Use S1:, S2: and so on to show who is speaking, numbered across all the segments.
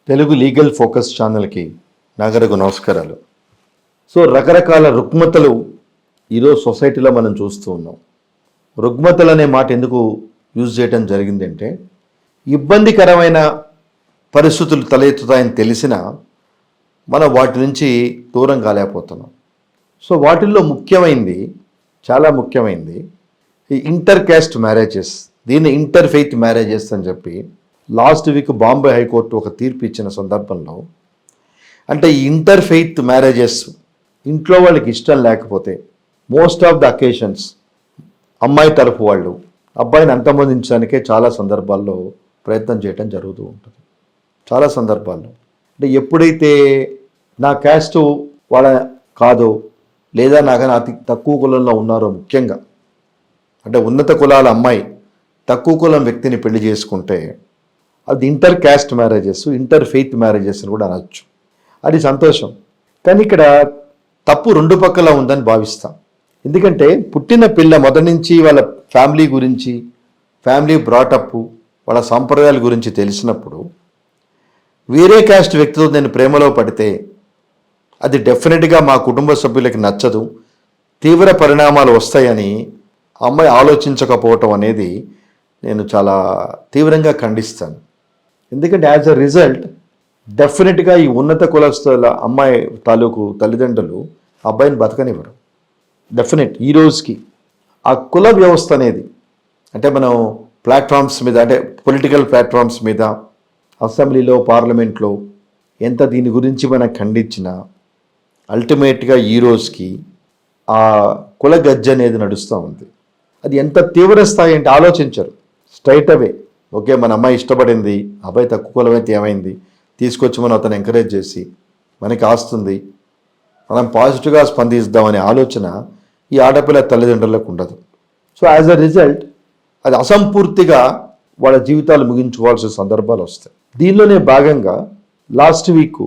S1: Telugu legal focus ఛానల్కి నాగరకు నమస్కారాలు. So రకరకాల రుగ్మతలు ఈరోజు సొసైటీలో మనం చూస్తూ ఉన్నాం. రుగ్మతలు అనే మాట ఎందుకు యూజ్ చేయడం జరిగిందంటే, ఇబ్బందికరమైన పరిస్థితులు తలెత్తుతాయని తెలిసినా మనం వాటి నుంచి దూరం కాలేకపోతున్నాం. సో వాటిల్లో ముఖ్యమైనది, చాలా ముఖ్యమైనది ఈ ఇంటర్ క్యాస్ట్ మ్యారేజెస్. దీన్ని ఇంటర్ ఫెయిత్ మ్యారేజెస్ అని చెప్పి లాస్ట్ వీక్ బాంబే హైకోర్టు ఒక తీర్పు ఇచ్చిన సందర్భంలో, అంటే ఈ ఇంటర్ ఫెయిత్ మ్యారేజెస్ ఇంట్లో వాళ్ళకి ఇష్టం లేకపోతే మోస్ట్ ఆఫ్ ద అకేషన్స్ అమ్మాయి తరఫు వాళ్ళు అబ్బాయిని అంతమొందించడానికే చాలా సందర్భాల్లో ప్రయత్నం చేయడం జరుగుతూ ఉంటుంది. చాలా సందర్భాల్లో అంటే ఎప్పుడైతే నా క్యాస్ట్ వాళ్ళ కాదో, లేదా నాకన్నా అతి తక్కువ కులంలో ఉన్నారో, ముఖ్యంగా అంటే ఉన్నత కులాల అమ్మాయి తక్కువ కులం వ్యక్తిని పెళ్లి చేసుకుంటే అది inter caste marriages, inter faith marriages అని కూడా అనొచ్చు. అది సంతోషం. కానీ ఇక్కడ తప్పు రెండు పక్కల ఉందని భావిస్తాం. ఎందుకంటే పుట్టిన పిల్ల మొదటి నుంచి వాళ్ళ ఫ్యామిలీ గురించి, ఫ్యామిలీ బ్రాటప్, వాళ్ళ సాంప్రదాయాల గురించి తెలిసినప్పుడు వేరే క్యాస్ట్ వ్యక్తితో నేను ప్రేమలో పడితే అది డెఫినెట్గా మా కుటుంబ సభ్యులకి నచ్చదు, తీవ్ర పరిణామాలు వస్తాయని అమ్మాయి ఆలోచించకపోవటం అనేది నేను చాలా తీవ్రంగా ఖండిస్తాను. ఎందుకంటే యాజ్ అ రిజల్ట్ డెఫినెట్గా ఈ ఉన్నత కులస్తుల అమ్మాయి తాలూకు తల్లిదండ్రులు అబ్బాయిని బతకనివ్వరు. డెఫినెట్ ఈ రోజుకి ఆ కుల వ్యవస్థ అనేది, అంటే మనం ప్లాట్ఫామ్స్ మీద, అంటే పొలిటికల్ ప్లాట్ఫామ్స్ మీద, అసెంబ్లీలో, పార్లమెంట్లో ఎంత దీని గురించి మనం ఖండించినా అల్టిమేట్గా ఈ రోజుకి ఆ కుల గజ్జ అనేది నడుస్తూ ఉంది. అది ఎంత తీవ్ర స్థాయి అంటే ఆలోచించరు. స్ట్రైట్ అవే ఓకే, మన అమ్మాయి ఇష్టపడింది, అబ్బాయి తక్కువ కులమైతే ఏమైంది, తీసుకొచ్చి మనం అతను ఎంకరేజ్ చేసి మనకి ఆస్తుంది, మనం పాజిటివ్గా స్పందిస్తామనే ఆలోచన ఈ ఆడపిల్ల తల్లిదండ్రులకు ఉండదు. సో యాజ్ అ రిజల్ట్ అది అసంపూర్తిగా వాళ్ళ జీవితాలు ముగించుకోవాల్సిన సందర్భాలు వస్తాయి. దీనిలోనే భాగంగా లాస్ట్ వీక్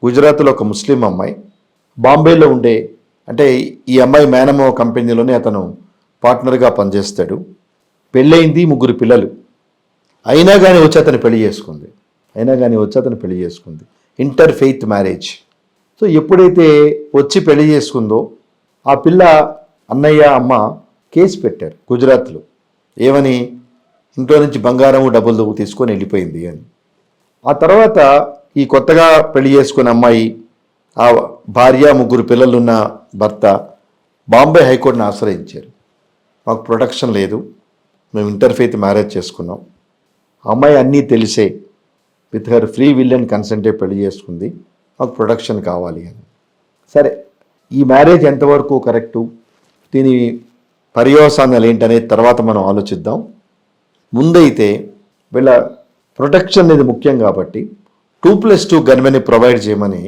S1: గుజరాత్లో ఒక ముస్లిం అమ్మాయి బాంబేలో ఉండే, అంటే ఈ అమ్మాయి మేనమో కంపెనీలోనే అతను పార్ట్నర్గా పనిచేస్తాడు. పెళ్ళయింది, 3 పిల్లలు. అయినా కానీ వచ్చి అతను పెళ్లి చేసుకుంది. Inter faith marriage. సో ఎప్పుడైతే వచ్చి పెళ్లి చేసుకుందో ఆ పిల్ల అన్నయ్య, అమ్మ కేసు పెట్టారు గుజరాత్లో. ఏమని? ఇంట్లో నుంచి బంగారం, డబ్బులు తీసుకొని వెళ్ళిపోయింది అని. ఆ తర్వాత ఈ కొత్తగా పెళ్లి చేసుకున్న అమ్మాయి, ఆ భార్య, 3 పిల్లలున్న భర్త బాంబే హైకోర్టుని ఆశ్రయించారు. మాకు ప్రొటెక్షన్ లేదు, మేము ఇంటర్ ఫెయిత్ మ్యారేజ్ చేసుకున్నాం, అమ్మాయి అన్నీ తెలిసే with her free will and కన్సెంటే పెళ్లి చేసుకుంది, మాకు ప్రొటెక్షన్ కావాలి అని. సరే, ఈ మ్యారేజ్ ఎంతవరకు కరెక్టు, దీని పర్యవసానాలు ఏంటనేది తర్వాత మనం ఆలోచిద్దాం. ముందైతే వీళ్ళ ప్రొటెక్షన్ అనేది ముఖ్యం కాబట్టి 2+2 గన్మెన్ని ప్రొవైడ్ చేయమని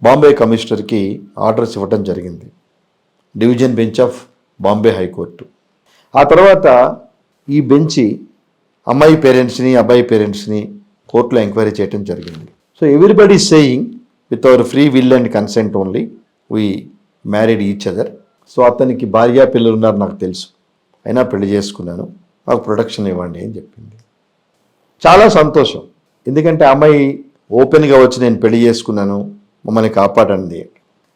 S1: బాంబే కమిషనర్కి ఆర్డర్స్ ఇవ్వడం జరిగింది, division bench of Bombay high court. ఆ తర్వాత ఈ బెంచి అమ్మాయి పేరెంట్స్ని, అబ్బాయి పేరెంట్స్ని కోర్టులో ఎంక్వైరీ చేయడం జరిగింది. So everybody saying with our free will and consent only we married each other. So అతనికి భార్య, పిల్లలు ఉన్నారు నాకు తెలుసు, అయినా పెళ్లి చేసుకున్నాను, మాకు ప్రొటెక్షన్ ఇవ్వండి అని చెప్పింది. చాలా సంతోషం. ఎందుకంటే అమ్మాయి ఓపెన్గా వచ్చి నేను పెళ్లి చేసుకున్నాను, మమ్మల్ని కాపాడండి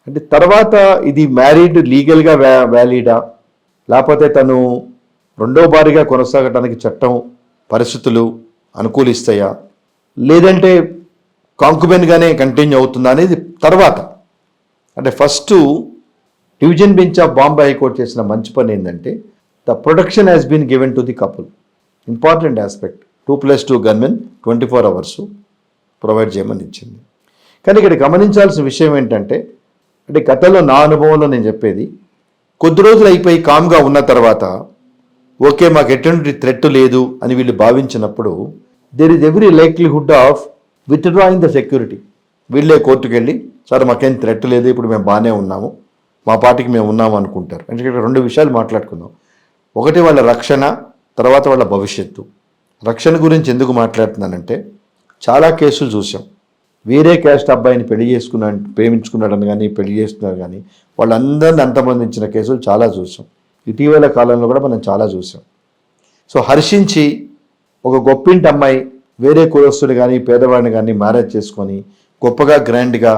S1: అంటే. తర్వాత ఇది మ్యారీడ్ లీగల్గా వ్యాలిడా, లేకపోతే తను రెండో భార్యగా కొనసాగటానికి చట్టం, పరిస్థితులు అనుకూలిస్తాయా, లేదంటే కాంకుబెన్గానే కంటిన్యూ అవుతుందా అనేది తర్వాత. అంటే first division bench of Bombay high court చేసిన మంచి పని ఏంటంటే, the protection has been given to the couple. Important aspect. 2+2 gunmen 24 hours provide చేయమని ఇచ్చింది. కానీ ఇక్కడ గమనించాల్సిన విషయం ఏంటంటే, అంటే గతంలో నా అనుభవంలో నేను చెప్పేది, కొద్ది రోజులు అయిపోయి కామ్గా ఉన్న తర్వాత ఓకే మాకు ఎటువంటి థ్రెట్ లేదు అని వీళ్ళు భావించినప్పుడు there is every likelihood of withdrawing the security. వీళ్ళే కోర్టుకు వెళ్ళి, సార్ మాకేం థ్రెట్ లేదు, ఇప్పుడు మేము బాగానే ఉన్నాము, మా పార్టీకి మేము ఉన్నాము అనుకుంటారు. అంటే ఇక్కడ 2 విషయాలు మాట్లాడుకుందాం. ఒకటి వాళ్ళ రక్షణ, తర్వాత వాళ్ళ భవిష్యత్తు. రక్షణ గురించి ఎందుకు మాట్లాడుతున్నానంటే, చాలా కేసులు చూసాం. వేరే క్యాస్ట్ అబ్బాయిని ప్రేమించుకున్నాడని కానీ, పెళ్లి చేసుకున్నారు కానీ వాళ్ళందరినీ అంతమందించిన కేసులు చాలా చూసాం. ఇటీవల కాలంలో కూడా మనం చాలా చూసాం. సో హర్షించి ఒక గొప్పింటి అమ్మాయి వేరే కులస్తుడు కానీ పేదవాడిని కానీ మ్యారేజ్ చేసుకొని గొప్పగా గ్రాండ్గా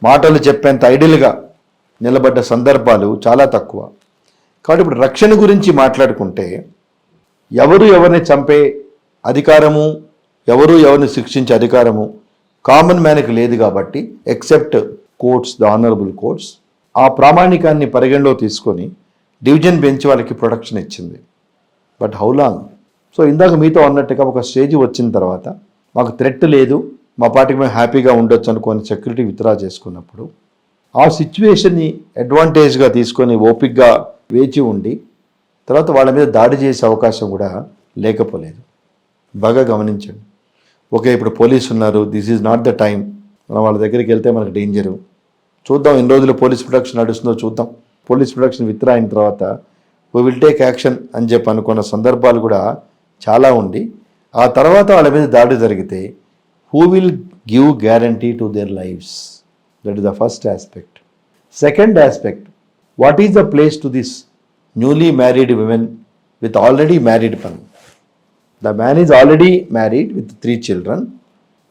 S1: మాటలు చెప్పేంత ఐడియల్గా నిలబడ్డ సందర్భాలు చాలా తక్కువ. కాబట్టి ఇప్పుడు రక్షణ గురించి మాట్లాడుకుంటే ఎవరు ఎవరిని చంపే అధికారము, ఎవరు ఎవరిని శిక్షించే అధికారము కామన్ మ్యాన్కి లేదు. కాబట్టి except courts, the honourable courts, ఆ ప్రామాణికాన్ని పరిగణలో తీసుకొని డివిజన్ బెంచ్ వాళ్ళకి ప్రొటెక్షన్ ఇచ్చింది. But how long? సో ఇందాక మీతో అన్నట్టుగా ఒక స్టేజ్ వచ్చిన తర్వాత మాకు థ్రెట్ లేదు, మా పార్టీకి మేము హ్యాపీగా ఉండొచ్చు అనుకొని సెక్యూరిటీ విత్డ్రా చేసుకున్నప్పుడు ఆ సిచ్యువేషన్ని అడ్వాంటేజ్గా తీసుకొని ఓపిక్గా వేచి ఉండి తర్వాత వాళ్ళ మీద దాడి చేసే అవకాశం కూడా లేకపోలేదు. బాగా గమనించండి. ఓకే, ఇప్పుడు పోలీసు ఉన్నారు, this is not the time, మనం వాళ్ళ దగ్గరికి వెళ్తే మనకు డేంజరు. చూద్దాం ఎన్ని రోజులు పోలీస్ ప్రొటెక్షన్ నడుస్తుందో చూద్దాం. పోలీస్ ప్రొటెక్షన్ విత్డ్రా అయిన తర్వాత వీ విల్ టేక్ యాక్షన్ అని చెప్పి అనుకున్న సందర్భాలు కూడా చాలా ఉండి ఆ తర్వాత వాళ్ళ మీద దాడి జరిగితే who will give guarantee to their lifes? That is the first aspect. Second aspect, what is the place to this newly married women with already married పన్? The man is already married with 3 children.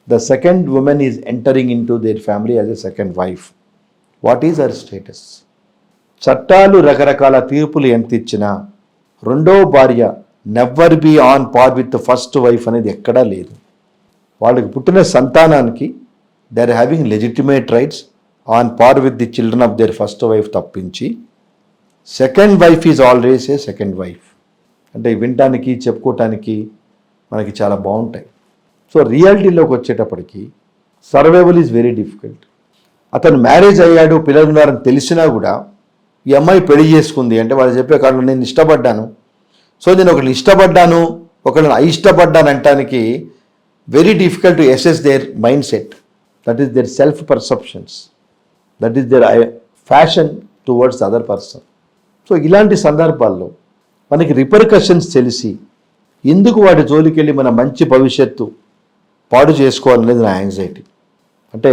S1: The second woman is entering into their family as a second wife. What is her status? చట్టాలు రకరకాల తీర్పులు ఎంత ఇచ్చినా రెండో భార్య never be on par with first wife అనేది ఎక్కడా లేదు. వాళ్ళకి పుట్టిన సంతానానికి they are having legitimate rights on par with the children of their first wife తప్పించి second wife is always a second wife. అంటే వినటానికి చెప్పుకోవటానికి మనకి చాలా బాగుంటాయి. సో రియాలిటీలోకి వచ్చేటప్పటికి సర్వైవల్ ఈజ్ వెరీ డిఫికల్ట్. అతను మ్యారేజ్ అయ్యాడు, పిల్లలు ఉన్నారని తెలిసినా కూడా ఈ అమ్మాయి పెళ్లి చేసుకుంది అంటే వాళ్ళు చెప్పే కారణం నేను ఇష్టపడ్డాను. సో నేను ఒకరిని ఇష్టపడ్డాను, ఒకరిని అయిష్టపడ్డాను అంటానికి very difficult to assess their mind set. That is their self perceptions, that is their fashion towards other person. So ఇలాంటి సందర్భాల్లో మనకి రిపర్కషన్స్ తెలిసి ఎందుకు వాటి జోలికి వెళ్ళి మన మంచి భవిష్యత్తు పాడు చేసుకోవాలనేది నా యాంగ్జైటీ. అంటే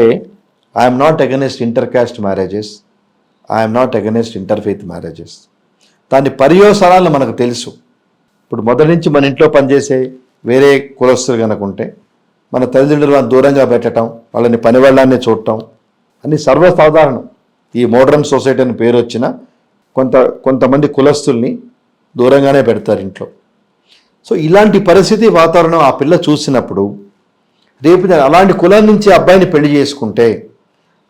S1: I'm not against inter caste marriages, I'm not against interfaith marriages. దాని పర్యవసానాలు మనకు తెలుసు. ఇప్పుడు మొదటి నుంచి మన ఇంట్లో పనిచేసే వేరే కులస్తులు కనుకుంటే మన తల్లిదండ్రులను దూరంగా పెట్టడం, వాళ్ళని పని వాళ్ళనే చూడటం అన్ని సర్వసాధారణం. ఈ మోడర్న్ సొసైటీ అని పేరు వచ్చిన కొంతమంది కులస్తుల్ని దూరంగానే పెడతారు ఇంట్లో. సో ఇలాంటి పరిస్థితి వాతావరణం ఆ పిల్ల చూసినప్పుడు రేపు నేను అలాంటి కులం నుంచి అబ్బాయిని పెళ్లి చేసుకుంటే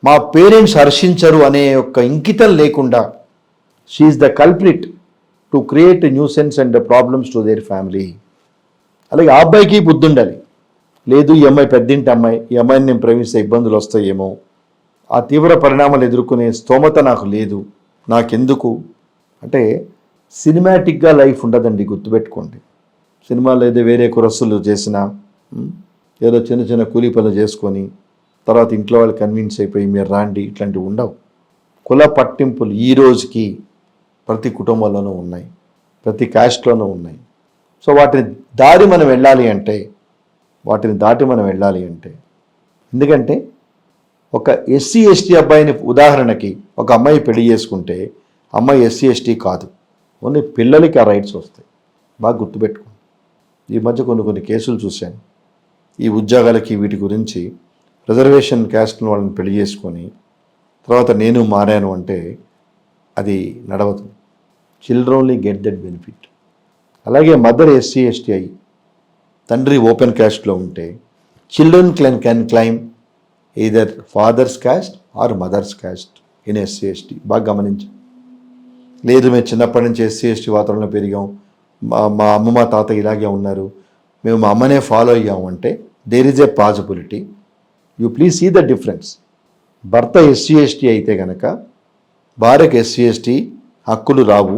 S1: మా పేరెంట్స్ హర్షించరు అనే ఒక ఇంకితం లేకుండా she is the culprit to create nuisance and problems to their family. అలాగే ఆ అబ్బాయికి బుద్ధి ఉండాలి. లేదు ఈ అమ్మాయి పెద్దింటి అమ్మాయి, ఈ అమ్మాయిని నేను ప్రేమిస్తే ఇబ్బందులు వస్తాయేమో, ఆ తీవ్ర పరిణామాలు ఎదుర్కొనే స్తోమత నాకు లేదు, నాకెందుకు అంటే సినిమాటిక్గా లైఫ్ ఉండదండి, గుర్తుపెట్టుకోండి. సినిమాలో ఏదో వేరే కురస్సులు చేసినా ఏదో చిన్న చిన్న కూలీ పనులు చేసుకొని తర్వాత ఇంట్లో వాళ్ళు కన్విన్స్ అయిపోయి మీరు రాండి ఇట్లాంటివి ఉండవు. కుల పట్టింపులు ఈ రోజుకి ప్రతి కుటుంబంలోనూ ఉన్నాయి, ప్రతి క్యాస్ట్లోనూ ఉన్నాయి. సో వాటిని దాటి మనం వెళ్ళాలి అంటే ఎందుకంటే ఒక ఎస్సీ ఎస్టీ అబ్బాయిని ఉదాహరణకి ఒక అమ్మాయి పెళ్లి చేసుకుంటే అమ్మాయి ఎస్సీ ఎస్టీ కాదు, ఓన్లీ పిల్లలకి ఆ రైట్స్ వస్తాయి. బాగా గుర్తుపెట్టుకోండి. ఈ మధ్య కొన్ని కేసులు చూశాను. ఈ ఉద్యోగాలకి వీటి గురించి రిజర్వేషన్ క్యాస్ట్ వాళ్ళని పెళ్లి చేసుకొని తర్వాత నేను మారాను అంటే అది నడవదు. Children only get that benefit. అలాగే మదర్ ఎస్సీ ఎస్టీ అయ్యి తండ్రి ఓపెన్ క్యాస్ట్లో ఉంటే children can claim either father's caste or mother's caste in SC ST. బాగా గమనించాం. లేదు మేము చిన్నప్పటి నుంచి ఎస్సీ ఎస్టీ వాతావరణంలో పెరిగాం, మా అమ్మ మా తాత ఇలాగే ఉన్నారు, మేము మా అమ్మనే ఫాలో అయ్యాము అంటే there is a possibility. You please see the difference. భర్త ఎస్సీ ఎస్టీ అయితే కనుక భార్యకు ఎస్సీ ఎస్టీ హక్కులు రావు,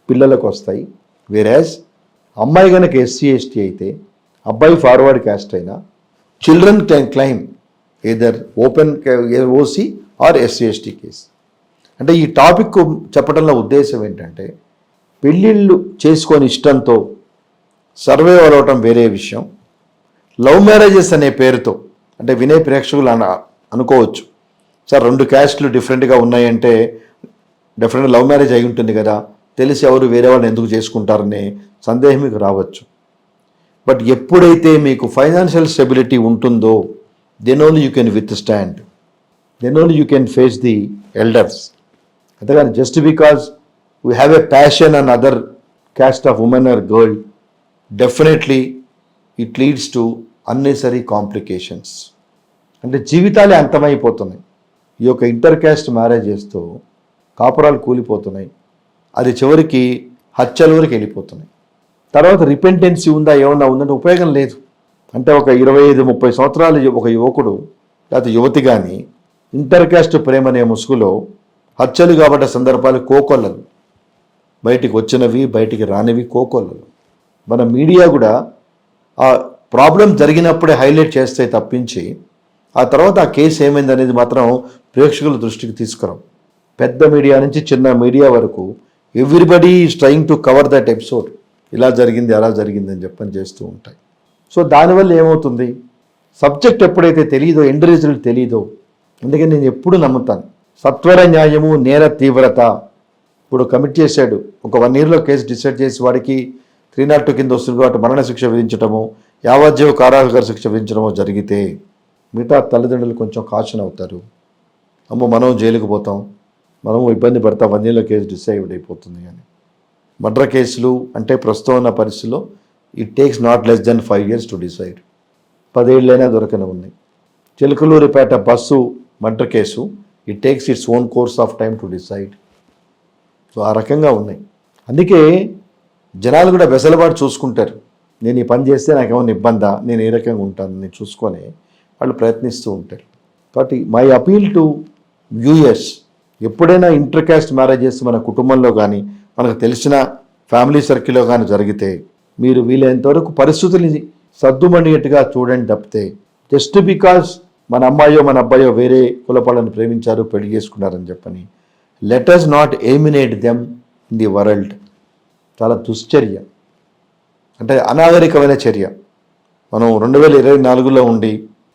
S1: పిల్లలకు వస్తాయి. వేరాజ్ అమ్మాయి కనుక ఎస్సీ ఎస్టీ అయితే అబ్బాయి ఫార్వర్డ్ క్యాస్ట్ అయినా children can claim either open OC are SC ST case. అంటే ఈ టాపిక్ చెప్పడంలో ఉద్దేశం ఏంటంటే పెళ్ళిళ్ళు చేసుకొని ఇష్టంతో సర్వైవల్ అవటం వేరే విషయం. లవ్ మ్యారేజెస్ అనే పేరుతో అంటే వినే ప్రేక్షకులు అనుకోవచ్చు, సార్ 2 క్యాస్ట్లు డిఫరెంట్గా ఉన్నాయంటే డెఫినెట్గా లవ్ మ్యారేజ్ అయి ఉంటుంది కదా, తెలిసి ఎవరు వేరే వాళ్ళని ఎందుకు చేసుకుంటారనే సందేహం మీకు రావచ్చు. బట్ ఎప్పుడైతే మీకు ఫైనాన్షియల్ స్టెబిలిటీ ఉంటుందో then only you can withstand, then only you can face the elders. అంతేగాని just because we have a passion and other caste of women or girl, definitely it leads to unnecessary complications. అంటే జీవితాలే అంతమైపోతున్నాయి. ఈ యొక్క inter caste మ్యారేజెస్తో కాపురాలు కూలిపోతున్నాయి. అది చివరికి హత్యల వరకు వెళ్ళిపోతున్నాయి. తర్వాత రిపెంటెన్సీ ఉందా, ఏమన్నా ఉందంటే ఉపయోగం లేదు. అంటే ఒక 25-30 సంవత్సరాలు ఒక యువకుడు లేకపోతే యువతి కానీ ఇంటర్ క్యాస్ట్ ప్రేమ అనే ముసుగులో హత్యలు కాబట్టే సందర్భాలు కోకొల్లలు, బయటికి వచ్చినవి బయటికి రానివి కోకొల్లలు. మన మీడియా కూడా ఆ ప్రాబ్లం జరిగినప్పుడే హైలైట్ చేస్తే తప్పించి ఆ తర్వాత ఆ కేసు ఏమైంది అనేది మాత్రం ప్రేక్షకుల దృష్టికి తీసుకురాం. పెద్ద మీడియా నుంచి చిన్న మీడియా వరకు everybody is trying to cover that episode. ఇలా జరిగింది అలా జరిగింది అని చెప్పని చేస్తూ ఉంటాయి. సో దానివల్ల ఏమవుతుంది, సబ్జెక్ట్ ఎప్పుడైతే తెలియదో, ఎండ్ రిజల్ట్ తెలియదో. అందుకని నేను ఎప్పుడు నమ్ముతాను సత్వర న్యాయము, నేర తీవ్రత. ఇప్పుడు కమిట్ చేశాడు, ఒక 1 yearలో కేసు డిసైడ్ చేసి వాడికి 302 కింద వస్తుంది కాబట్టి మరణశిక్ష విధించడము, యావజ్జీవ కారాగార శిక్ష విధించడమో జరిగితే మిగతా తల్లిదండ్రులు కొంచెం కాషన్ అవుతారు. అమ్మో మనం జైలుకు పోతాం, మనము ఇబ్బంది పడతాం, 1 yearలో కేసు డిసైడ్ అయిపోతుంది. కానీ మర్డర్ కేసులు అంటే ప్రస్తుతం ఉన్న పరిస్థితిలో it takes not less than 5 years to decide. 10 ఏళ్ళైనా దొరకనే ఉన్నాయి. Chilakaluripet bus murder case it takes its own course of time to decide. So ఆ రకంగా ఉన్నాయి. అందుకే జనాలు కూడా వెసలుబాటు చూసుకుంటారు. నేను ఈ పని చేస్తే నాకేమైనా ఇబ్బందా, నేను ఏ రకంగా ఉంటాను నేను చూసుకొని వాళ్ళు ప్రయత్నిస్తూ ఉంటారు. కాబట్టి మై అపీల్ టు వ్యూయర్స్, ఎప్పుడైనా ఇంటర్ క్యాస్ట్ మ్యారేజెస్ మన కుటుంబంలో కానీ మనకు తెలిసిన ఫ్యామిలీ సర్కిల్లో కానీ జరిగితే మీరు వీలైనంతవరకు పరిస్థితుల్ని సర్దుమణిగట్టుగా చూడండి తప్పితే జస్ట్ బికాజ్ మన అమ్మాయో మన అబ్బాయో వేరే కులపాలను ప్రేమించారు పెళ్లి చేసుకున్నారని చెప్పని let us not eliminate them in the world. చాలా దుశ్చర్య, అంటే అనాగరికమైన చర్య. మనం 2024లో ఉండి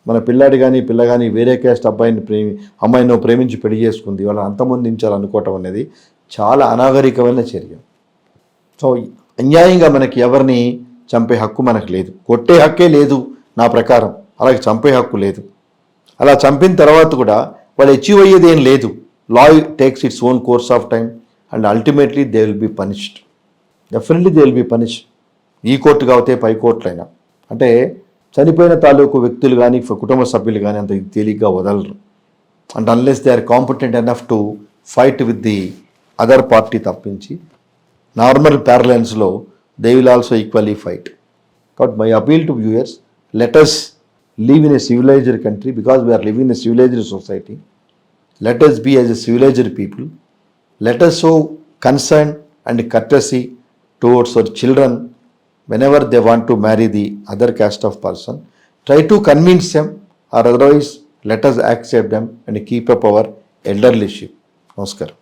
S1: మన పిల్లాడి కానీ పిల్ల కానీ వేరే క్యాస్ట్ అమ్మాయిని ప్రేమించి పెళ్లి చేసుకుంది, వాళ్ళని అంతమొందించాలనుకోవటం అనేది చాలా అనాగరికమైన చర్య. సో అన్యాయంగా మనకి ఎవరిని చంపే హక్కు మనకు లేదు, కొట్టే హక్కే లేదు నా ప్రకారం, అలాగే చంపే హక్కు లేదు. అలా చంపిన తర్వాత కూడా వాళ్ళు అచీవ్ అయ్యేది ఏం లేదు. Law takes its own course of time and ultimately they will be punished. Definitely they will be punished. ఈ కోర్టు కాకపోతే పై కోర్టులైనా. అంటే చనిపోయిన తాలూకు వ్యక్తులు కానీ కుటుంబ సభ్యులు కానీ అంత తేలిగ్గా వదలరు. And unless they are competent enough to fight with the other party తప్పించి నార్మల్ ప్యారలెన్స్లో they will also equally fight. కాబట్టి my appeal to viewers, let us live in a civilized country because we are living in a civilized society. Let us be as a civilized people. Let us show concern and courtesy towards our children whenever they want to marry the other caste of person. Try to convince them, or otherwise let us accept them and keep up our elderlyship. Namaskaram.